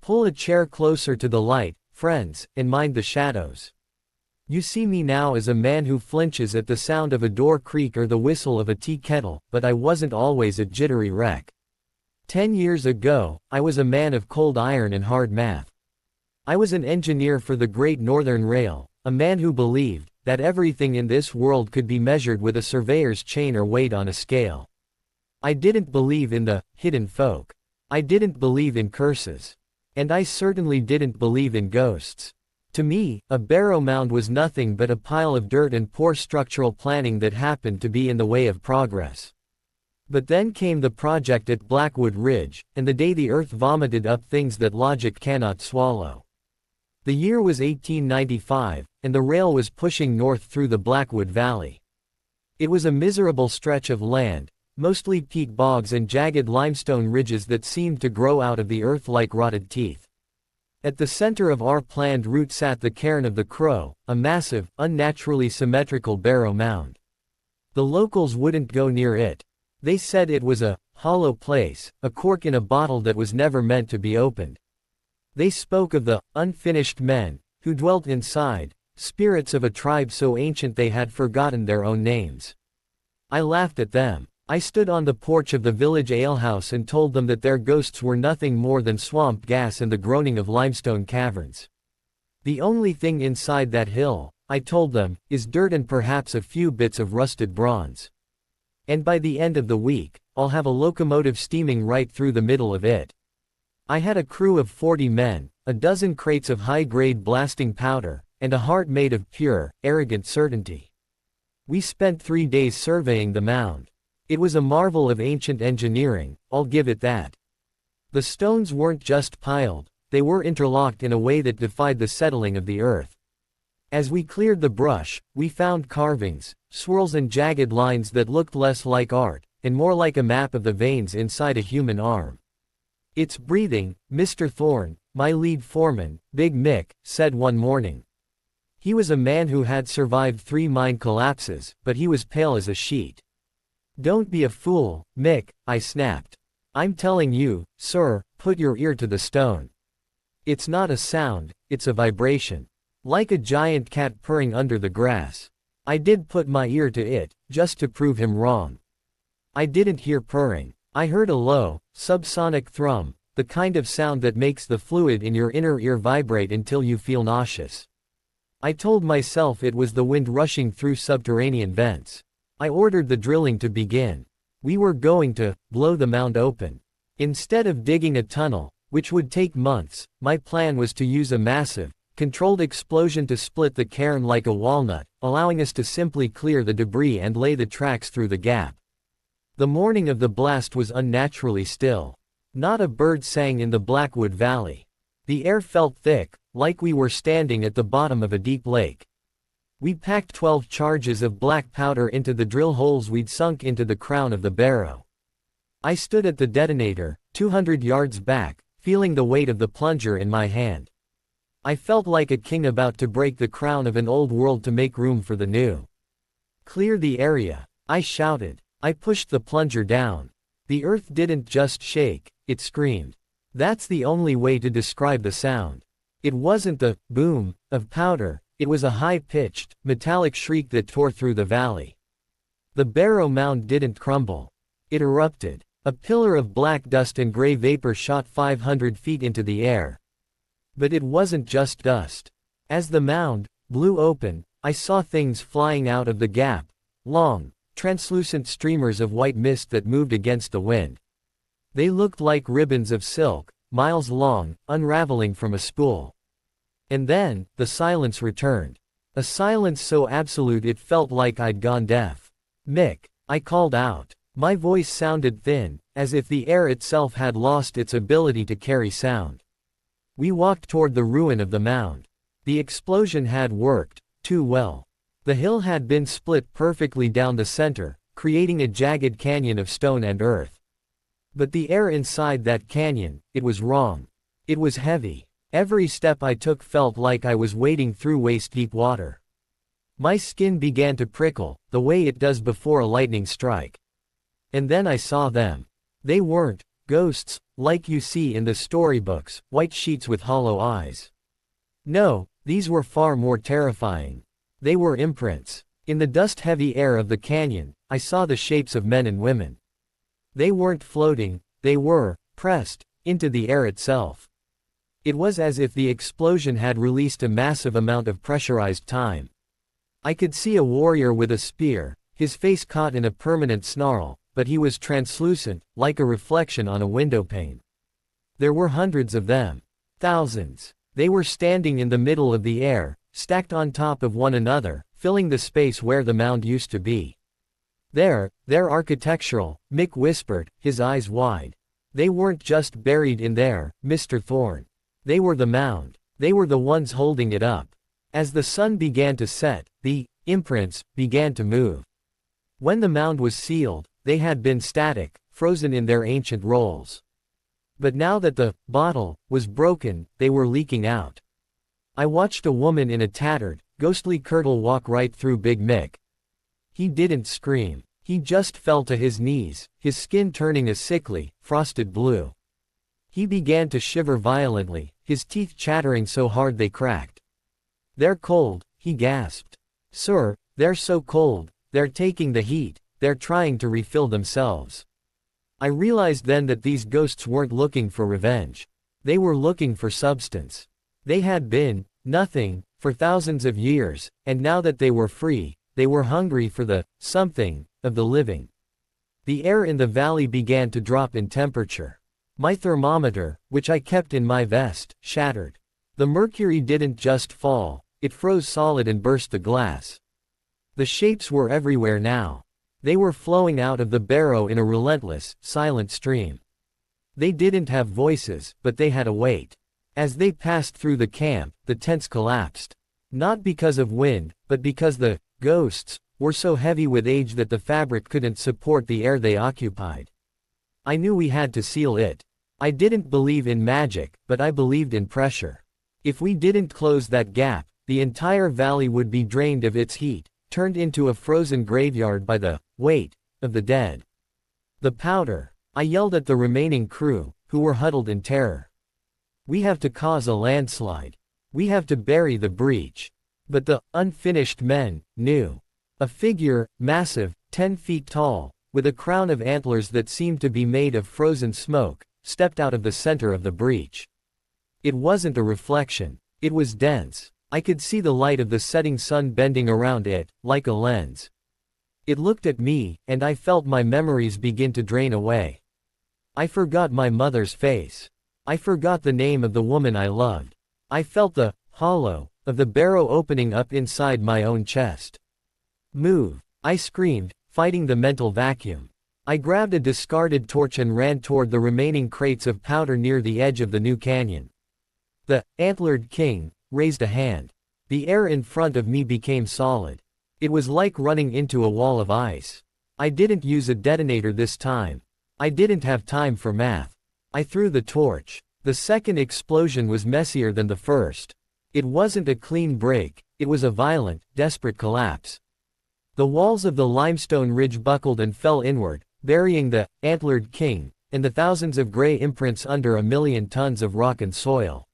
Pull a chair closer to the light, friends, and mind the shadows. You see me now as a man who flinches at the sound of a door creak or the whistle of a tea kettle, but I wasn't always a jittery wreck. 10 years ago, I was a man of cold iron and hard math. I was an engineer for the Great Northern Rail, a man who believed that everything in this world could be measured with a surveyor's chain or weighed on a scale. I didn't believe in the hidden folk. I didn't believe in curses. And I certainly didn't believe in ghosts. To me, a Barrow Mound was nothing but a pile of dirt and poor structural planning that happened to be in the way of progress. But then came the project at Blackwood Ridge, and the day the earth vomited up things that logic cannot swallow. The year was 1895, and the rail was pushing north through the Blackwood Valley. It was a miserable stretch of land, mostly peat bogs and jagged limestone ridges that seemed to grow out of the earth like rotted teeth. At the center of our planned route sat the cairn of the Crow, a massive, unnaturally symmetrical Barrow Mound. The locals wouldn't go near it. They said it was a hollow place, a cork in a bottle that was never meant to be opened. They spoke of the unfinished men who dwelt inside, spirits of a tribe so ancient they had forgotten their own names. I laughed at them. I stood on the porch of the village alehouse and told them that their ghosts were nothing more than swamp gas and the groaning of limestone caverns. The only thing inside that hill, I told them, is dirt and perhaps a few bits of rusted bronze. And by the end of the week, I'll have a locomotive steaming right through the middle of it. I had a crew of 40 men, a dozen crates of high-grade blasting powder, and a heart made of pure, arrogant certainty. We spent 3 days surveying the mound. It was a marvel of ancient engineering, I'll give it that. The stones weren't just piled, they were interlocked in a way that defied the settling of the earth. As we cleared the brush, we found carvings, swirls and jagged lines that looked less like art, and more like a map of the veins inside a human arm. "It's breathing," Mr. Thorne, my lead foreman, Big Mick, said one morning. He was a man who had survived 3 mine collapses, but he was pale as a sheet. "Don't be a fool, Mick," I snapped. "I'm telling you, sir, put your ear to the stone. It's not a sound, it's a vibration. Like a giant cat purring under the grass." I did put my ear to it, just to prove him wrong. I didn't hear purring. I heard a low, subsonic thrum, the kind of sound that makes the fluid in your inner ear vibrate until you feel nauseous. I told myself it was the wind rushing through subterranean vents. I ordered the drilling to begin. We were going to blow the mound open. Instead of digging a tunnel, which would take months, my plan was to use a massive, controlled explosion to split the cairn like a walnut, allowing us to simply clear the debris and lay the tracks through the gap. The morning of the blast was unnaturally still. Not a bird sang in the Blackwood Valley. The air felt thick, like we were standing at the bottom of a deep lake. We packed 12 charges of black powder into the drill holes we'd sunk into the crown of the barrow. I stood at the detonator, 200 yards back, feeling the weight of the plunger in my hand. I felt like a king about to break the crown of an old world to make room for the new. "Clear the area," I shouted. I pushed the plunger down. The earth didn't just shake, it screamed. That's the only way to describe the sound. It wasn't the boom of powder. It was a high-pitched, metallic shriek that tore through the valley. The Barrow Mound didn't crumble. It erupted. A pillar of black dust and gray vapor shot 500 feet into the air. But it wasn't just dust. As the mound blew open, I saw things flying out of the gap. Long, translucent streamers of white mist that moved against the wind. They looked like ribbons of silk, miles long, unraveling from a spool. And then, the silence returned. A silence so absolute it felt like I'd gone deaf. "Mick," I called out. My voice sounded thin, as if the air itself had lost its ability to carry sound. We walked toward the ruin of the mound. The explosion had worked, too well. The hill had been split perfectly down the center, creating a jagged canyon of stone and earth. But the air inside that canyon, it was wrong. It was heavy. Every step I took felt like I was wading through waist-deep water. My skin began to prickle, the way it does before a lightning strike. And then I saw them. They weren't ghosts, like you see in the storybooks, white sheets with hollow eyes. No, these were far more terrifying. They were imprints. In the dust-heavy air of the canyon, I saw the shapes of men and women. They weren't floating, they were pressed into the air itself. It was as if the explosion had released a massive amount of pressurized time. I could see a warrior with a spear, his face caught in a permanent snarl, but he was translucent, like a reflection on a windowpane. There were hundreds of them. Thousands. They were standing in the middle of the air, stacked on top of one another, filling the space where the mound used to be. They're architectural, Mick whispered, his eyes wide. They weren't just buried in there, Mr. Thorne. They were the mound. They were the ones holding it up. As the sun began to set, the imprints began to move. When the mound was sealed, they had been static, frozen in their ancient rolls. But now that the bottle was broken, they were leaking out. I watched a woman in a tattered, ghostly kirtle walk right through Big Mick. He didn't scream. He just fell to his knees, his skin turning a sickly, frosted blue. He began to shiver violently, his teeth chattering so hard they cracked. "They're cold," he gasped. "Sir, they're so cold, they're taking the heat, they're trying to refill themselves." I realized then that these ghosts weren't looking for revenge. They were looking for substance. They had been nothing for thousands of years, and now that they were free, they were hungry for the something of the living. The air in the valley began to drop in temperature. My thermometer, which I kept in my vest, shattered. The mercury didn't just fall, it froze solid and burst the glass. The shapes were everywhere now. They were flowing out of the barrow in a relentless, silent stream. They didn't have voices, but they had a weight. As they passed through the camp, the tents collapsed. Not because of wind, but because the ghosts were so heavy with age that the fabric couldn't support the air they occupied. I knew we had to seal it. I didn't believe in magic, but I believed in pressure. If we didn't close that gap, the entire valley would be drained of its heat, turned into a frozen graveyard by the weight of the dead. The powder. I yelled at the remaining crew, who were huddled in terror. We have to cause a landslide. We have to bury the breach. But the unfinished men knew. A figure, massive, 10 feet tall, with a crown of antlers that seemed to be made of frozen smoke, stepped out of the center of the breach. It wasn't a reflection. It was dense. I could see the light of the setting sun bending around it, like a lens. It looked at me, and I felt my memories begin to drain away. I forgot my mother's face. I forgot the name of the woman I loved. I felt the hollow of the barrow opening up inside my own chest. "Move!" I screamed, fighting the mental vacuum. I grabbed a discarded torch and ran toward the remaining crates of powder near the edge of the new canyon. The antlered king raised a hand. The air in front of me became solid. It was like running into a wall of ice. I didn't use a detonator this time. I didn't have time for math. I threw the torch. The second explosion was messier than the first. It wasn't a clean break, it was a violent, desperate collapse. The walls of the limestone ridge buckled and fell inward, burying the antlered king and the thousands of gray imprints under 1,000,000 tons of rock and soil.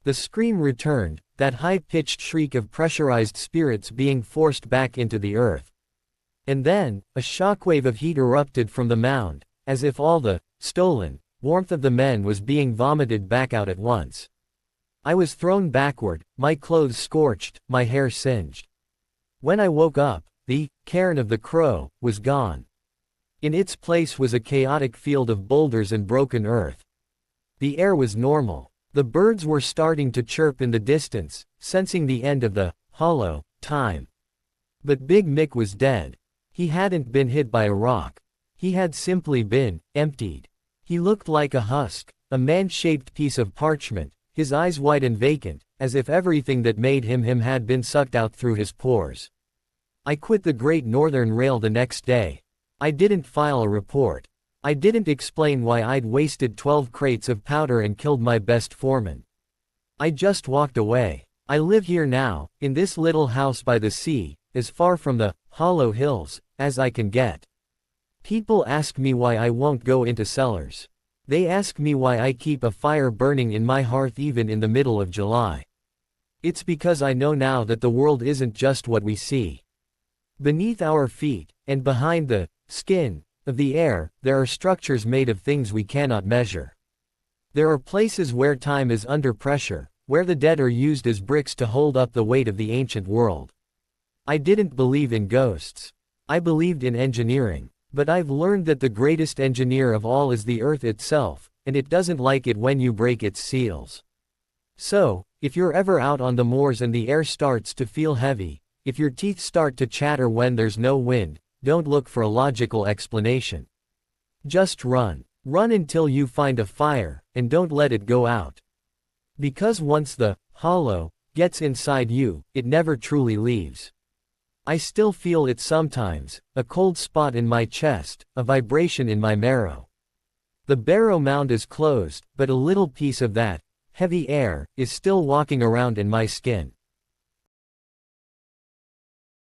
The scream returned, that high-pitched shriek of pressurized spirits being forced back into the earth. And then, a shockwave of heat erupted from the mound, as if all the stolen warmth of the men was being vomited back out at once. I was thrown backward, my clothes scorched, my hair singed. When I woke up, the cairn of the crow was gone. In its place was a chaotic field of boulders and broken earth. The air was normal. The birds were starting to chirp in the distance, sensing the end of the hollow time. But Big Mick was dead. He hadn't been hit by a rock. He had simply been emptied. He looked like a husk, a man-shaped piece of parchment, his eyes wide and vacant, as if everything that made him him had been sucked out through his pores. I quit the Great Northern Rail the next day. I didn't file a report. I didn't explain why I'd wasted 12 crates of powder and killed my best foreman. I just walked away. I live here now, in this little house by the sea, as far from the hollow hills as I can get. People ask me why I won't go into cellars. They ask me why I keep a fire burning in my hearth even in the middle of July. It's because I know now that the world isn't just what we see. Beneath our feet, and behind the skin of the air, there are structures made of things we cannot measure. There are places where time is under pressure, where the dead are used as bricks to hold up the weight of the ancient world. I didn't believe in ghosts. I believed in engineering. But I've learned that the greatest engineer of all is the earth itself, and it doesn't like it when you break its seals. So, if you're ever out on the moors and the air starts to feel heavy, if your teeth start to chatter when there's no wind, don't look for a logical explanation. Just run. Run until you find a fire, and don't let it go out. Because once the hollow gets inside you, it never truly leaves. I still feel it sometimes, a cold spot in my chest, a vibration in my marrow. The Barrow Mound is closed, but a little piece of that heavy air is still walking around in my skin.